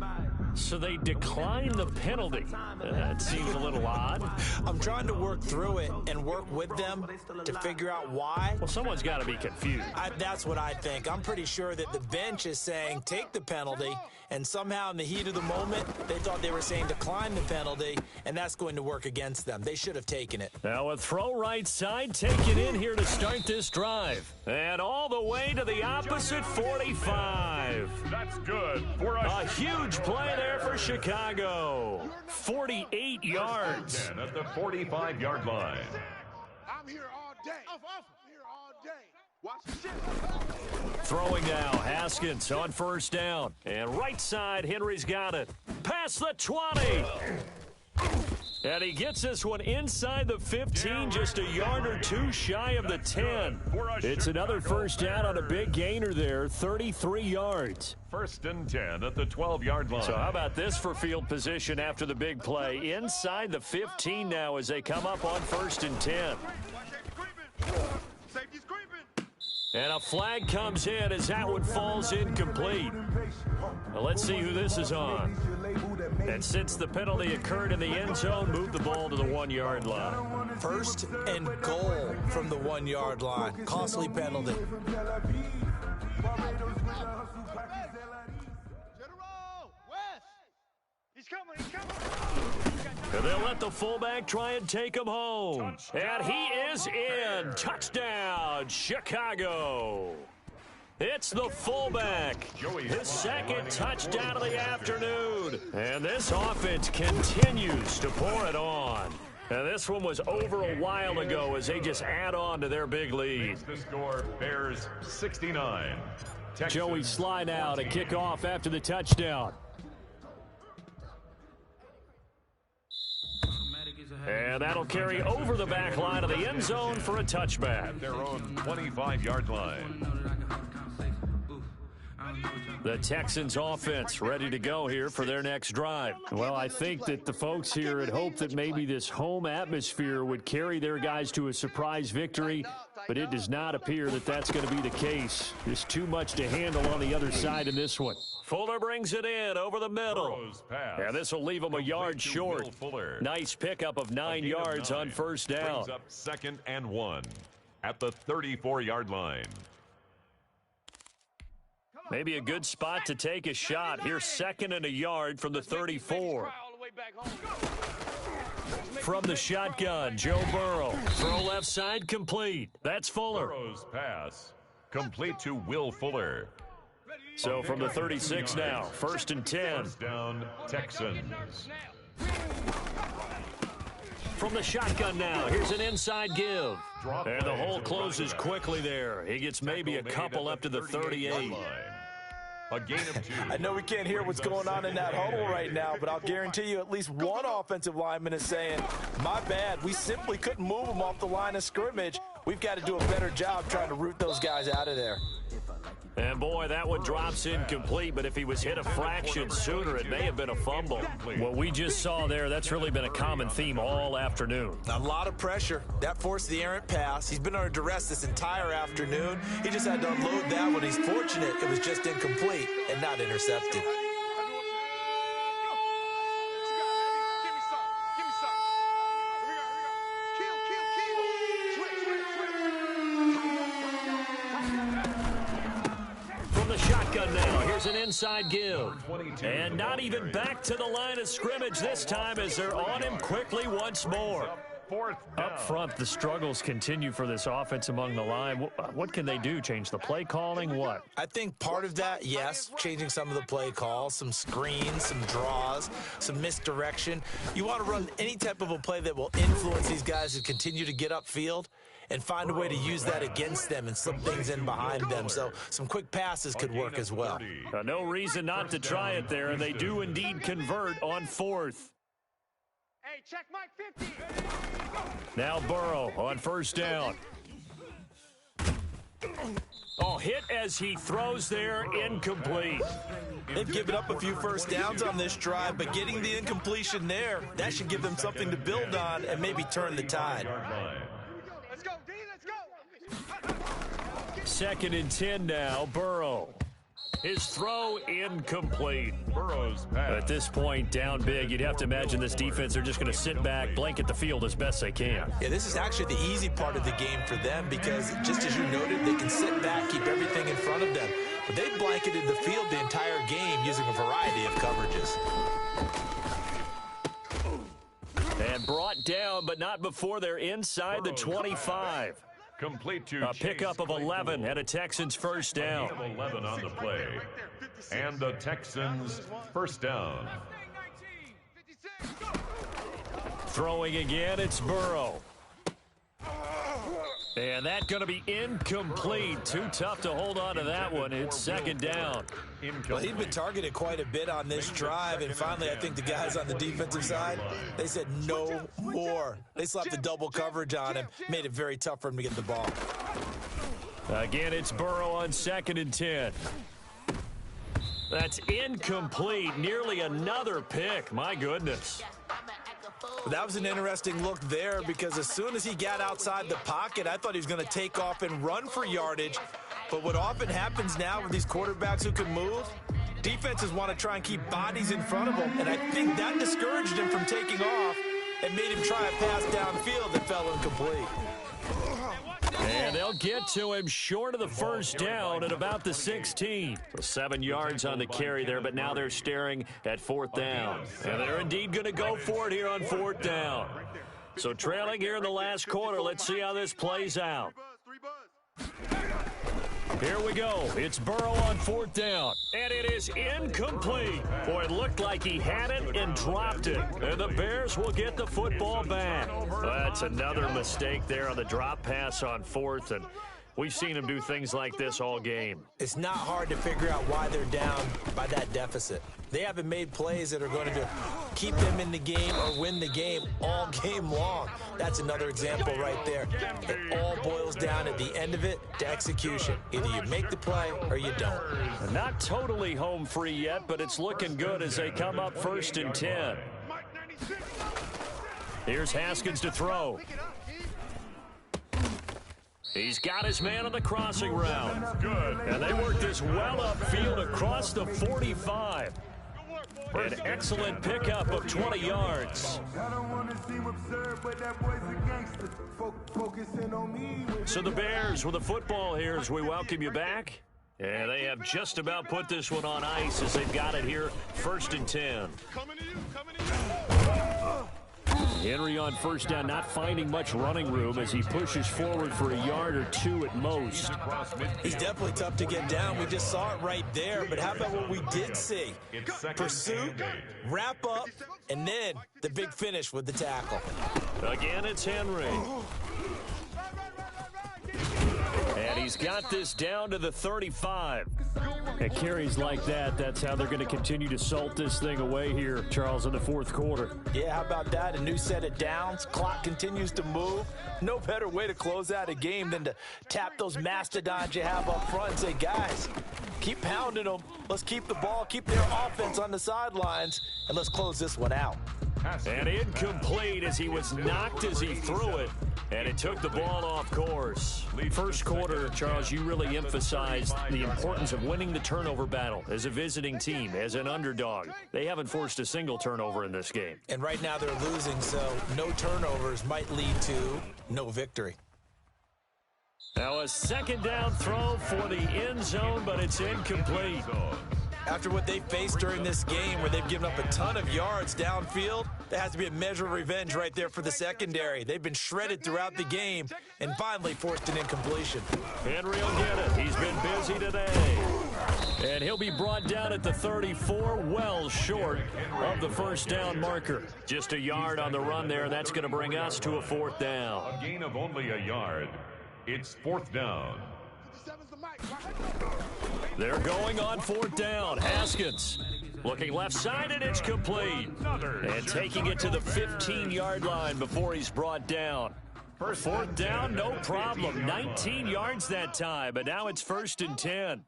So they decline the penalty. That seems a little odd. I'm trying to work through it and work with them to figure out why. Well, someone's got to be confused. That's what I think. I'm pretty sure that the bench is saying take the penalty, and somehow in the heat of the moment, they thought they were saying decline the penalty, and that's going to work against them. They should have taken it. Now a throw right side, taken in here to start this drive. And all the way to the opposite 45. That's good. A huge play there for Chicago. 48 yards. At the 45-yard line. I'm here all day. I'm here all day. Watch the shit. Throwing now, Haskins on first down. And right side, Henry's got it. Past the 20. And he gets this one inside the 15, just a yard or two shy of the 10. It's another first down on a big gainer there, 33 yards. 1st and 10 at the 12-yard line. So how about this for field position after the big play? Inside the 15 now as they come up on 1st and 10. Safety's creeping. And a flag comes in as that one falls incomplete. Well, let's see who this is on. And since the penalty occurred in the end zone, move the ball to the 1-yard line. 1st and goal from the 1-yard line. Costly penalty. General, West. He's coming. And they'll let the fullback try and take him home. And he is in. Touchdown, Chicago. It's the fullback. His 2nd touchdown of the afternoon. And this offense continues to pour it on. And this one was over a while ago as they just add on to their big lead. The score, Bears 69. Texans Joey slide out and kick off after the touchdown. And that'll carry over the back line of the end zone for a touchback. Their own 25-yard line. The Texans offense ready to go here for their next drive. Well, I think that the folks here had hoped that maybe this home atmosphere would carry their guys to a surprise victory, but it does not appear that that's going to be the case. There's too much to handle on the other side in this one. Fuller brings it in over the middle. And this will leave him a yard short. Nice pickup of 9 yards on 1st down. Brings up 2nd and 1 at the 34-yard line. Maybe a good spot to take a shot. Here's 2nd and a yard from the 34. From the shotgun, Joe Burrow. Throw left side complete. That's Fuller. Burrow's pass complete to Will Fuller. So from the 36 now, 1st and 10. First down, Texans. From the shotgun now, here's an inside give. And the hole closes quickly there. He gets maybe a couple up to the 38. A gain of 2. I know we can't hear what's going on in that huddle right now, but I'll guarantee you at least one offensive lineman is saying, my bad, we simply couldn't move them off the line of scrimmage. We've got to do a better job trying to root those guys out of there. And boy, that one drops incomplete, but if he was hit a fraction sooner, it may have been a fumble. What we just saw there, that's really been a common theme all afternoon. A lot of pressure. That forced the errant pass. He's been under duress this entire afternoon. He just had to unload that one. He's fortunate it was just incomplete and not intercepted. An inside give. And not even back to the line of scrimmage this time as they're on him quickly once more. Up front, the struggles continue for this offense among the line. What can they do? Change the play calling? What? I think part of that, yes, changing some of the play calls, some screens, some draws, some misdirection. You want to run any type of a play that will influence these guys to continue to get upfield and find a way to use that against them and slip things in behind them. So some quick passes could work as well. No reason not to try it there, and they do indeed convert on 4th. Hey, check Mike 50. Now Burrow on 1st down. Oh, hit as he throws there, incomplete. They've given up a few first downs on this drive, but getting the incompletion there, that should give them something to build on and maybe turn the tide. Let's go, D, let's go. 2nd and 10 now, Burrow. His throw incomplete. Burrow's pass. At this point, down big, you'd have to imagine this defense are just going to sit back, blanket the field as best they can. Yeah, this is actually the easy part of the game for them because, just as you noted, they can sit back, keep everything in front of them. But they've blanketed the field the entire game using a variety of coverages. And brought down, but not before they're inside the 25. Complete to a pickup of 11 and a Texans first down. 11 on the play. And the Texans first down. Throwing again, it's Burrow. And that's going to be incomplete. Too tough to hold on to that one. It's second down. Well, he'd been targeted quite a bit on this drive, and finally I think the guys on the defensive side, they said no more. They slapped the double coverage on him, made it very tough for him to get the ball. Again, it's Burrow on 2nd and 10. That's incomplete. Nearly another pick. My goodness. That was an interesting look there because as soon as he got outside the pocket, I thought he was going to take off and run for yardage. But what often happens now with these quarterbacks who can move, defenses want to try and keep bodies in front of them. And I think that discouraged him from taking off and made him try a pass downfield that fell incomplete. And they'll get to him short of the first down at about the 16. 7 yards on the carry there, but now they're staring at 4th down. And they're indeed going to go for it here on 4th down. So trailing here in the last quarter, let's see how this plays out. Here we go. It's Burrow on 4th down. And it is incomplete. Boy, it looked like he had it and dropped it. And the Bears will get the football back. That's another mistake there on the drop pass on 4th. And we've seen him do things like this all game. It's not hard to figure out why they're down by that deficit. They haven't made plays that are going to keep them in the game or win the game all game long. That's another example right there. It all boils down at the end of it to execution. Either you make the play or you don't. Not totally home free yet, but it's looking good as they come up 1st and 10. Here's Haskins to throw. He's got his man on the crossing route. Good. And they work this well upfield across the 45. An excellent pickup of 20 yards. So the Bears with the football here as we welcome you back. And they have just about put this one on ice as they've got it here 1st and 10. Henry on 1st down, not finding much running room as he pushes forward for a yard or 2 at most. He's definitely tough to get down. We just saw it right there. But how about what we did see? Pursuit, wrap up, and then the big finish with the tackle. Again, it's Henry. And he's got this down to the 35. At carries like that, that's how they're going to continue to salt this thing away here, Charles, in the 4th quarter. Yeah, how about that? A new set of downs. Clock continues to move. No better way to close out a game than to tap those mastodons you have up front and say, guys, keep pounding them. Let's keep the ball, keep their offense on the sidelines, and let's close this one out. And incomplete as he was knocked as he threw it, and it took the ball off course. First quarter, Charles, you really emphasized the importance of winning the turnover battle as a visiting team, as an underdog. They haven't forced a single turnover in this game. And right now they're losing, so no turnovers might lead to no victory. Now a 2nd down throw for the end zone, but it's incomplete. After what they faced during this game where they've given up a ton of yards downfield, there has to be a measure of revenge right there for the secondary. They've been shredded throughout the game and finally forced an incompletion. Henry will get it. He's been busy today. And he'll be brought down at the 34, well short of the 1st down marker. Just a yard on the run there. That's going to bring us to a 4th down. A gain of only a yard. It's 4th down. They're going on 4th down. Haskins looking left side, and it's complete. And taking it to the 15-yard line before he's brought down. 4th down, no problem. 19 yards that time, but now it's 1st and 10.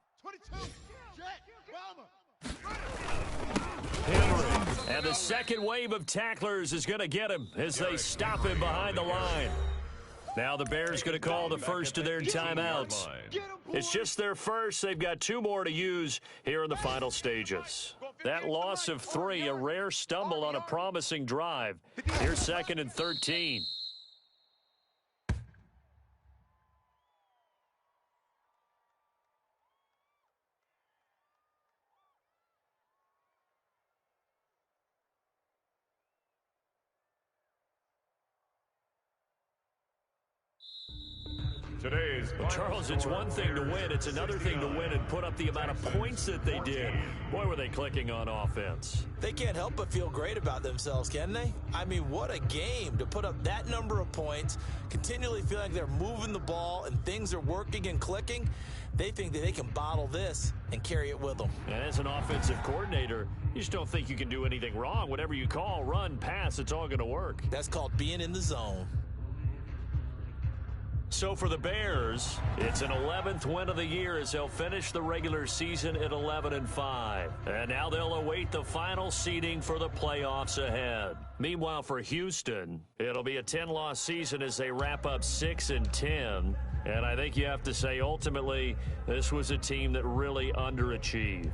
Henry. And the second wave of tacklers is going to get him as they stop him behind the line. Now the Bears going to call the first of their timeouts. It's just their first. They've got 2 more to use here in the final stages. That loss of 3, a rare stumble on a promising drive. Here's 2nd and 13. Today's Charles, it's one thing to win. It's another thing to win and put up the amount of points that they did. Boy, were they clicking on offense. They can't help but feel great about themselves, can they? I mean, what a game to put up that number of points, continually feel like they're moving the ball and things are working and clicking. They think that they can bottle this and carry it with them. And as an offensive coordinator, you just don't think you can do anything wrong. Whatever you call, run, pass, it's all going to work. That's called being in the zone. So for the Bears, it's an 11th win of the year as they'll finish the regular season at 11-5. And now they'll await the final seeding for the playoffs ahead. Meanwhile, for Houston, it'll be a 10-loss season as they wrap up 6-10. And I think you have to say, ultimately, this was a team that really underachieved.